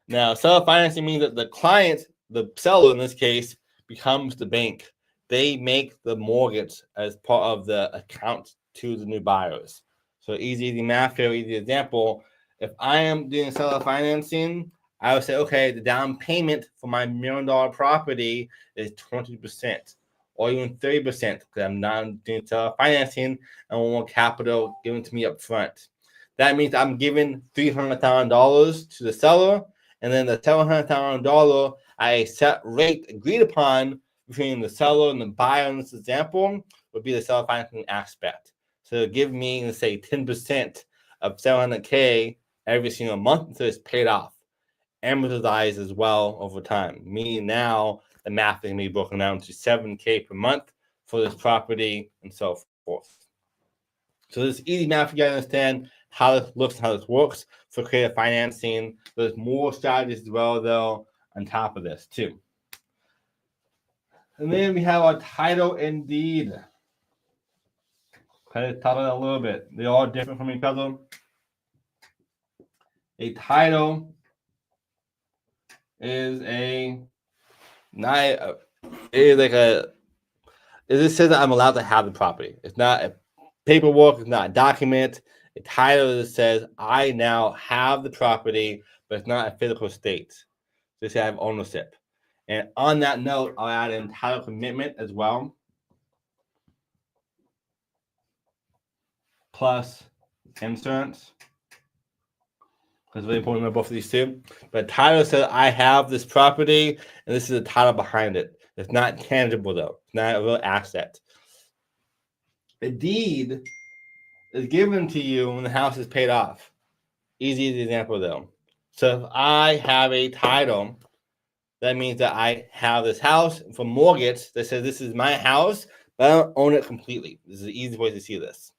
Now, seller financing means that the client, the seller in this case, becomes the bank. They make the mortgage as part of the account to the new buyers. So easy math here, easy example. If I am doing seller financing, I would say, okay, the down payment for my $1 million property is 20%, or even 30%, because I'm not doing seller financing and want more capital given to me up front. That means I'm giving $300,000 to the seller, and then the $700,000 at a set rate agreed upon between the seller and the buyer in this example would be the seller financing aspect. So give me, let's say, 10% of $700K every single month until it's paid off. Amortized as well over time. Meaning now the math is going to be broken down to $7K per month for this property and so forth. So this easy math, you guys understand how this looks and how this works for creative financing. There's more strategies as well, though, on top of this, too. And then we have our title and deed. Okay, talk about that a little bit. They're all different from each other. A title is it just says that I'm allowed to have the property. It's not a paperwork, it's not a document. A title that says I now have the property, but it's not a physical state. Just I have ownership. And on that note, I'll add in title commitment as well. Plus insurance. It's really important to know both of these two. But title says I have this property, and this is the title behind it. It's not tangible, though. It's not a real asset. A deed is given to you when the house is paid off. Easy example, though. So if I have a title, that means that I have this house for mortgage that says this is my house, but I don't own it completely. This is the easy way to see this.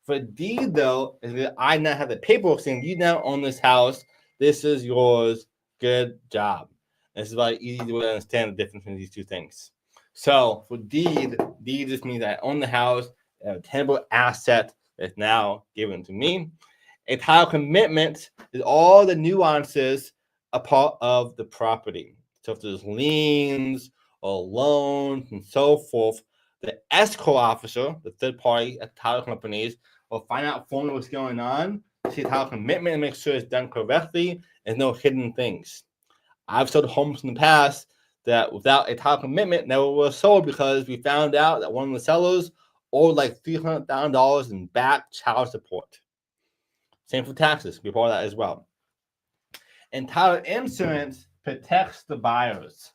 For a deed, though, is that I now have the paperwork saying you now own this house. This is yours. Good job. This is why easy to understand the difference between these two things. So for deed just means I own the house, a tangible asset that's now given to me. A title commitment is all the nuances a part of the property. So if there's liens or loans and so forth, the escrow officer, the third party at title companies, will find out formally what's going on, see title commitment, and make sure it's done correctly. There's no hidden things. I've sold homes in the past that without a title commitment never were sold because we found out that one of the sellers owed like $300,000 in back child support. Same for taxes. We part of that as well. And title insurance protects the buyers.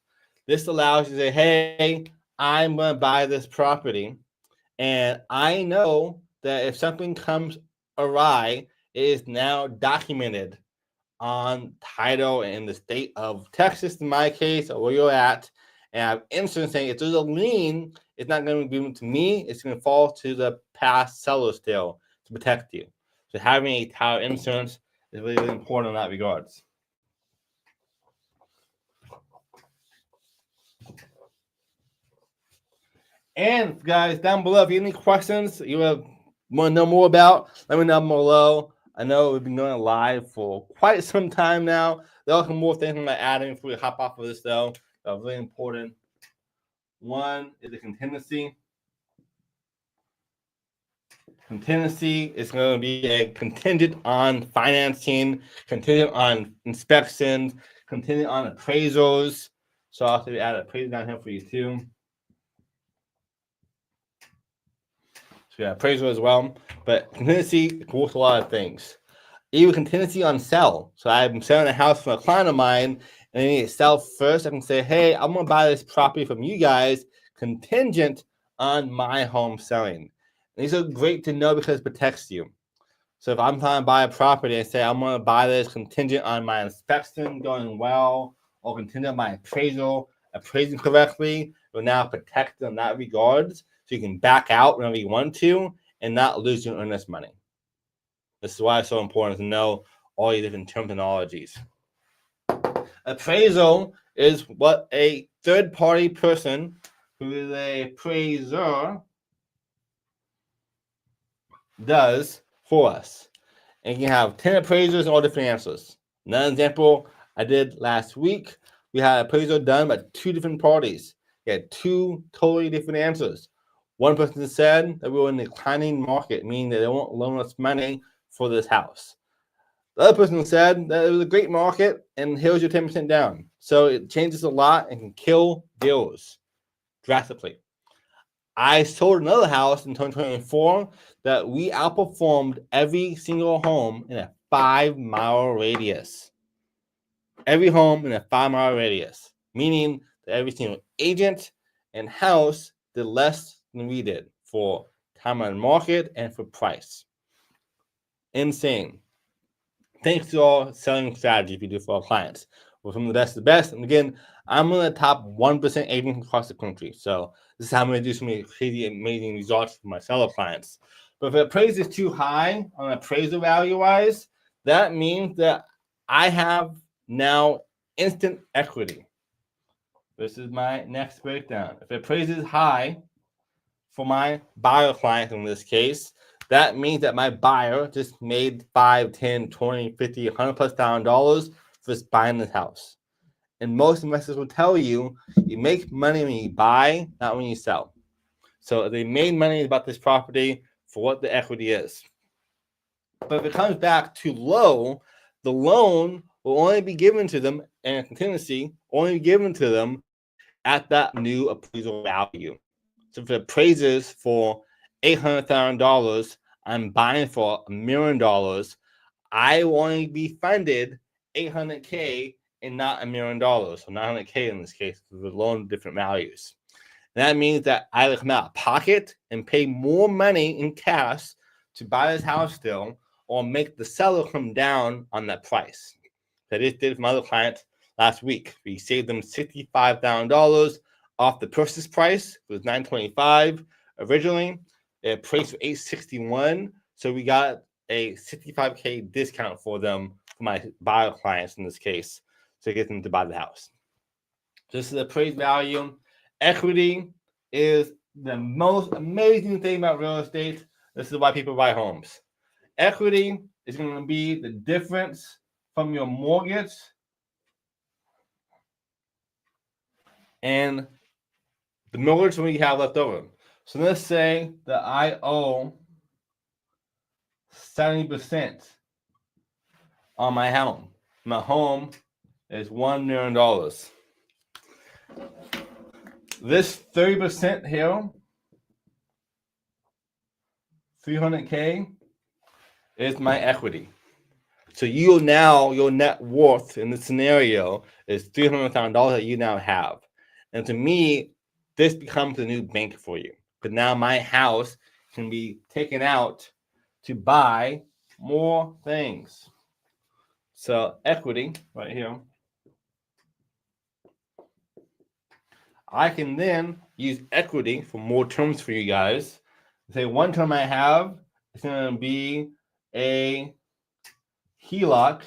This allows you to say, hey, I'm going to buy this property, and I know that if something comes awry, it is now documented on title in the state of Texas, in my case, or where you're at, and I have insurance saying if there's a lien, it's not going to be given to me, it's going to fall to the past seller still to protect you. So having a title insurance is really, really important in that regards. And guys, down below, if you have any questions you want to know more about, let me know below. I know we've been going live for quite some time now. There are some more things I'm going to add in before we hop off of this, though. That are really important. One is the contingency. Contingency is going to be a contingent on financing, contingent on inspections, contingent on appraisals. So I'll also add an appraisal down here for you, too. So yeah, appraisal as well. But contingency worth a lot of things. Even contingency on sell. So I'm selling a house from a client of mine, and I need to sell first. I can say, hey, I'm going to buy this property from you guys, contingent on my home selling. And these are great to know because it protects you. So if I'm trying to buy a property, I say I'm going to buy this contingent on my inspection going well, or contingent on my appraisal appraising correctly. It will now protect in that regards. So you can back out whenever you want to and not lose your earnest money. This is why it's so important to know all your different terminologies. Appraisal is what a third-party person who is a appraiser does for us. And you can have 10 appraisers and all different answers. Another example I did last week, we had an appraisal done by 2 different parties. We had 2 totally different answers. One person said that we were in a declining market, meaning that they won't loan us money for this house. The other person said that it was a great market and here's your 10% down. So it changes a lot and can kill deals drastically. I sold another house in 2024 that we outperformed every single home in a 5-mile radius. Every home in a 5-mile radius, meaning that every single agent and house did less than we did for time on the market and for price. Insane. Thanks to all selling strategies we do for our clients. We're from the best of the best. And again, I'm one of the top 1% agents across the country. So this is how I'm going to do so many crazy, amazing results for my seller clients. But if appraisal is too high on appraisal value-wise, that means that I have now instant equity. This is my next breakdown. If appraisal is high for my buyer client in this case, that means that my buyer just made $5, 10, 20, 50, $100,000+ for just buying this house. And most investors will tell you, you make money when you buy, not when you sell. So they made money about this property for what the equity is. But if it comes back too low, the loan will only be given to them, and a contingency only be given to them at that new appraisal value. So if it appraises for $800,000, I'm buying for $1 million, I will only be funded $800K and not $1 million. So $900K in this case, with the loan different values. And that means that I will come out of pocket and pay more money in cash to buy this house still, or make the seller come down on that price. I just did from other clients last week. We saved them $65,000 off the purchase price. It was $925 originally. It priced for $861, so we got a $65K discount for them, for my buyer clients in this case, to get them to buy the house. This is the appraised value. Equity is the most amazing thing about real estate. This is why people buy homes. Equity is going to be the difference from your mortgage and the mortgage we have left over. So let's say that I owe 70% on my home. My home is $1 million. This 30% here, 300K, is my equity. So your net worth in this scenario is $300,000 that you now have. And to me, this becomes a new bank for you. But now my house can be taken out to buy more things. So equity right here. I can then use equity for more terms for you guys. Say one term I have is going to be a HELOC.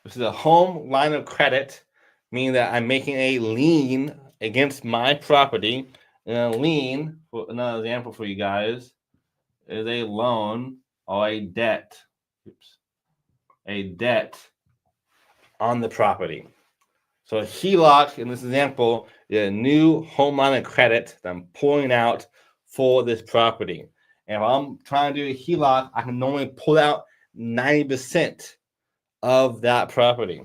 This is a home line of credit, meaning that I'm making a lien against my property. And a lien, for another example for you guys, is a loan or a debt. A debt on the property. So a HELOC in this example is a new home line of credit that I'm pulling out for this property. And if I'm trying to do a HELOC, I can normally pull out 90% of that property.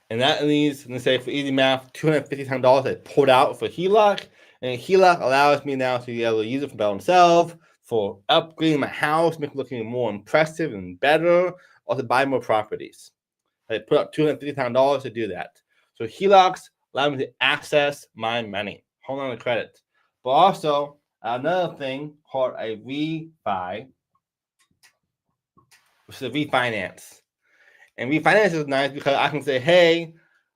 And that leaves, let's say for easy math, $250,000 I pulled out for HELOC. And HELOC allows me now to be able to use it for by myself, for upgrading my house, make it looking more impressive and better, or to buy more properties. I put up $250,000 to do that. So HELOCs allow me to access my money, home line of credit. But also another thing called a refi, which is a refinance. And refinance is nice because I can say, hey,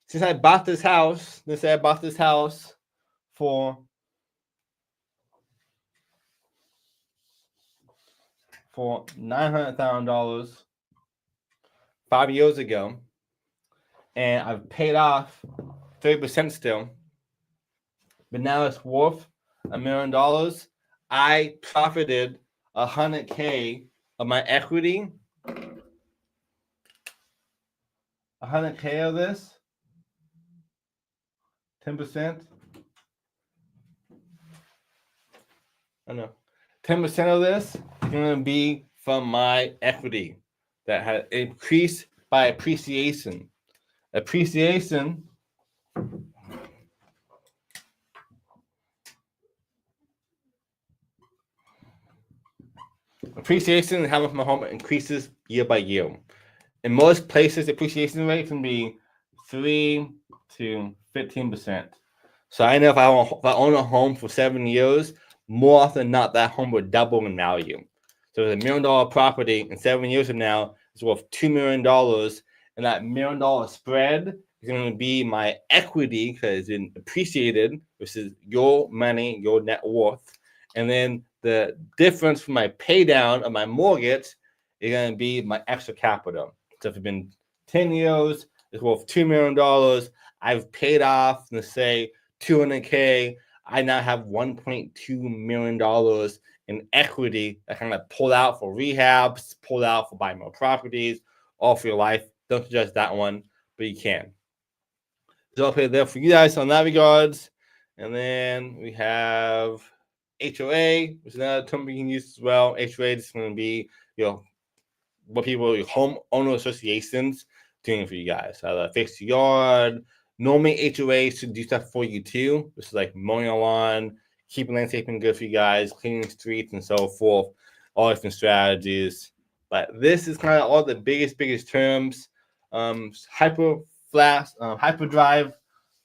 since I bought this house, let's say I bought this house for $900,000 5 years ago, and I've paid off 30% still, but now it's worth $1 million. I profited 100K of my equity. 100K of this 10%. I know. 10% of this is going to be from my equity that had increased by appreciation. Appreciation and how much my home increases year by year. In most places, the appreciation rate can be 3 to 15%. So I know if I own a home for 7 years, more often than not, that home would double in value. So it's $1 million property, and 7 years from now, it's worth $2 million, and that $1 million spread is going to be my equity because it's been appreciated, which is your money, your net worth, and then the difference from my pay down of my mortgage is going to be my extra capital. So if it's been 10 years, it's worth $2 million. I've paid off, let's say, $200K. I now have $1.2 million in equity that kind of pull out for rehabs, pull out for buying more properties, all for your life. Don't suggest that one, but you can. So I'll put it there for you guys on that regards. And then we have HOA, which is another term we can use as well. HOA is going to be, what people, homeowner associations doing for you guys. Fix your yard. Normally, HOA should do stuff for you too. This is like mowing your lawn, keeping landscaping good for you guys, cleaning streets and so forth. All different strategies. But this is kind of all the biggest terms. Hyperdrive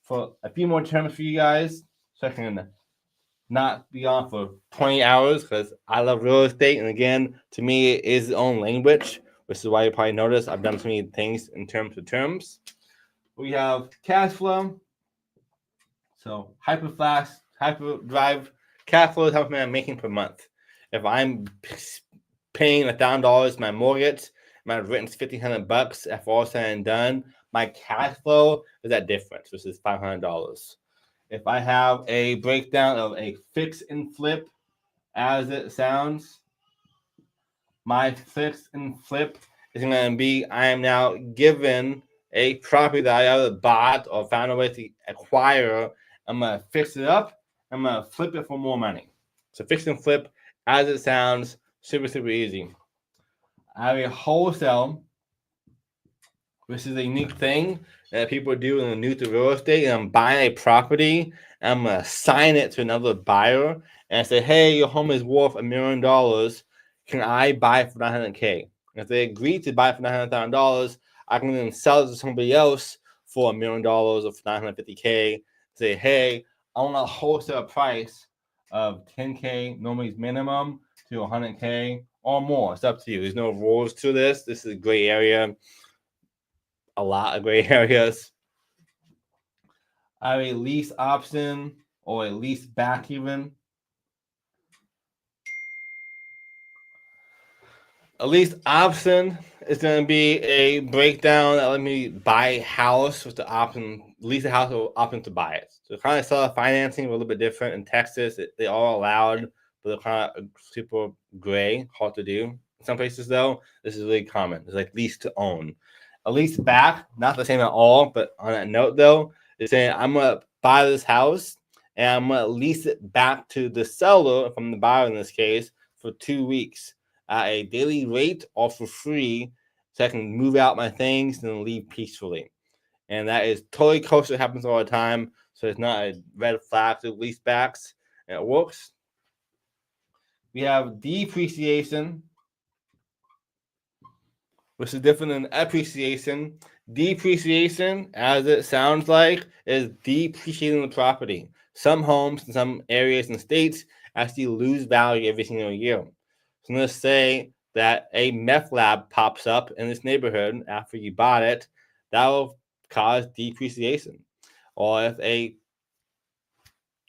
for a few more terms for you guys. So I can not be on for 20 hours because I love real estate. And again, to me, it is its own language, which is why you probably notice I've done so many things in terms of terms. We have cash flow. So hyperdrive cash flow is how much I'm making per month. If I'm paying $1,000 my mortgage, my rent's $1,500 after all said and done, my cash flow is that difference, which is $500. If I have a breakdown of a fix and flip as it sounds, my fix and flip is going to be I am now given a property that I either bought or found a way to acquire. I'm going to fix it up. I'm going to flip it for more money. So fix and flip as it sounds, super easy. I have a wholesale, which is a unique thing that people do when they're new to real estate. And I'm buying a property, and I'm going to assign it to another buyer and say, hey, your home is worth $1 million. Can I buy it for $900K? If they agree to buy it for $900,000, I can then sell it to somebody else for $1 million or for $950K. Say, hey, I want a wholesale price of $10K, normally minimum, to $100K or more. It's up to you. There's no rules to this. This is a gray area. A lot of gray areas. I have a lease option or a lease back even. A lease option is going to be a breakdown that let me buy a house with the option, lease a house with the option to buy it. So kind of seller financing a little bit different in Texas. They are allowed, but they're kind of super gray, hard to do. In some places though, this is really common. It's like lease to own. A lease back, not the same at all, but on that note though, it's saying I'm going to buy this house and I'm going to lease it back to the seller, from the buyer in this case, for 2 weeks. At a daily rate or for free, so I can move out my things and leave peacefully. And that is totally kosher. It happens all the time. So it's not a red flag to lease backs. And it works. We have depreciation, which is different than appreciation. Depreciation, as it sounds like, is depreciating the property. Some homes in some areas and states actually lose value every single year. So let's say that a meth lab pops up in this neighborhood after you bought it, that will cause depreciation. Or if a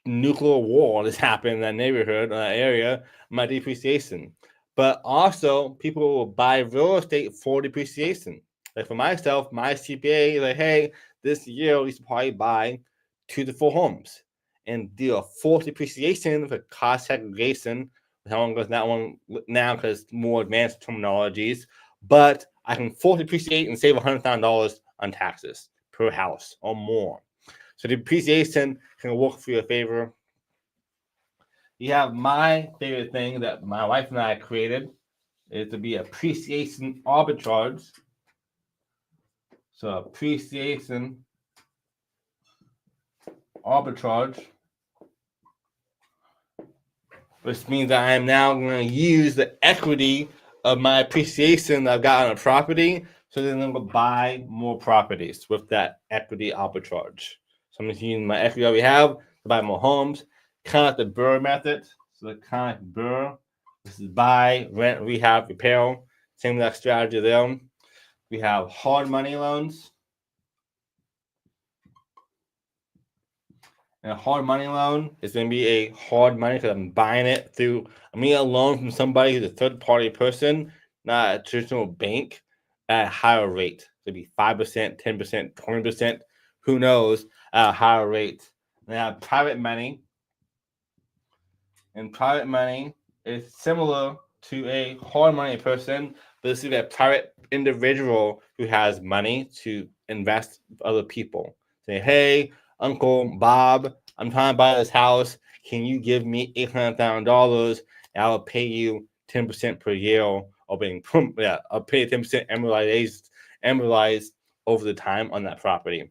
nuclear war has happened in that neighborhood or that area, my depreciation. But also, people will buy real estate for depreciation. Like for myself, my CPA is like, hey, this year we should probably buy 2 to 4 homes and do a full depreciation for cost segregation. How long goes that one now because more advanced terminologies, but I can fully depreciate and save $100,000 on taxes per house or more. So the appreciation can work for your favor. You have my favorite thing that my wife and I created is to be appreciation arbitrage. So appreciation arbitrage, which means that I am now going to use the equity of my appreciation that I've got on a property, so then I'm going to buy more properties with that equity arbitrage. So I'm just using my equity that we have to buy more homes, kind of like the Burr method. So the kind of like Burr, this is buy, rent, rehab, repair. Same exact strategy there. We have hard money loans. And a hard money loan is going to be a hard money because I'm buying it through, I'm getting a loan from somebody who's a third party person, not a traditional bank, at a higher rate. So it'd be 5%, 10%, 20%, who knows, at a higher rate. And I have private money. And private money is similar to a hard money person, but this is a private individual who has money to invest with other people. Say, hey, Uncle Bob, I'm trying to buy this house. Can you give me $800,000 and I will pay you 10% per year, or being I'll pay 10% amortized over the time on that property.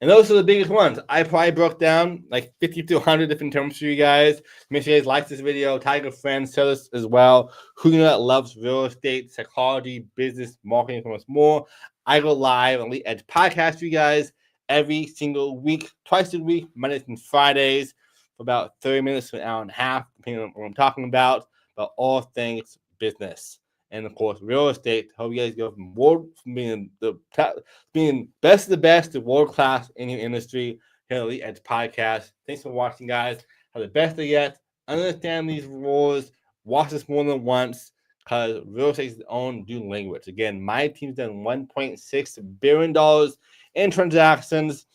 And those are the biggest ones. I probably broke down like 50 to 100 different terms for you guys. Make sure you guys like this video, tag your friends, share this as well. Who you know that loves real estate, psychology, business, marketing, so much more. I go live on Elite Edge Podcast for you guys every single week, twice a week, Mondays and Fridays, for about 30 minutes to an hour and a half, depending on what I'm talking about all things business. And of course, real estate. Hope you guys go from being best of the best to world class in your industry here at Elite Edge Podcast. Thanks for watching, guys. Have the best of yet. Understand these rules. Watch this more than once, because real estate is its own new language. Again, my team's done $1.6 billion in transactions,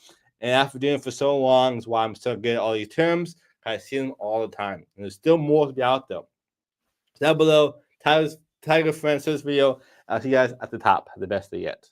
and after doing it for so long, is why I'm so good at all these terms. I see them all the time, and there's still more to be out there. Down below, tag your friends to this video. I'll see you guys at the top. The best of yet.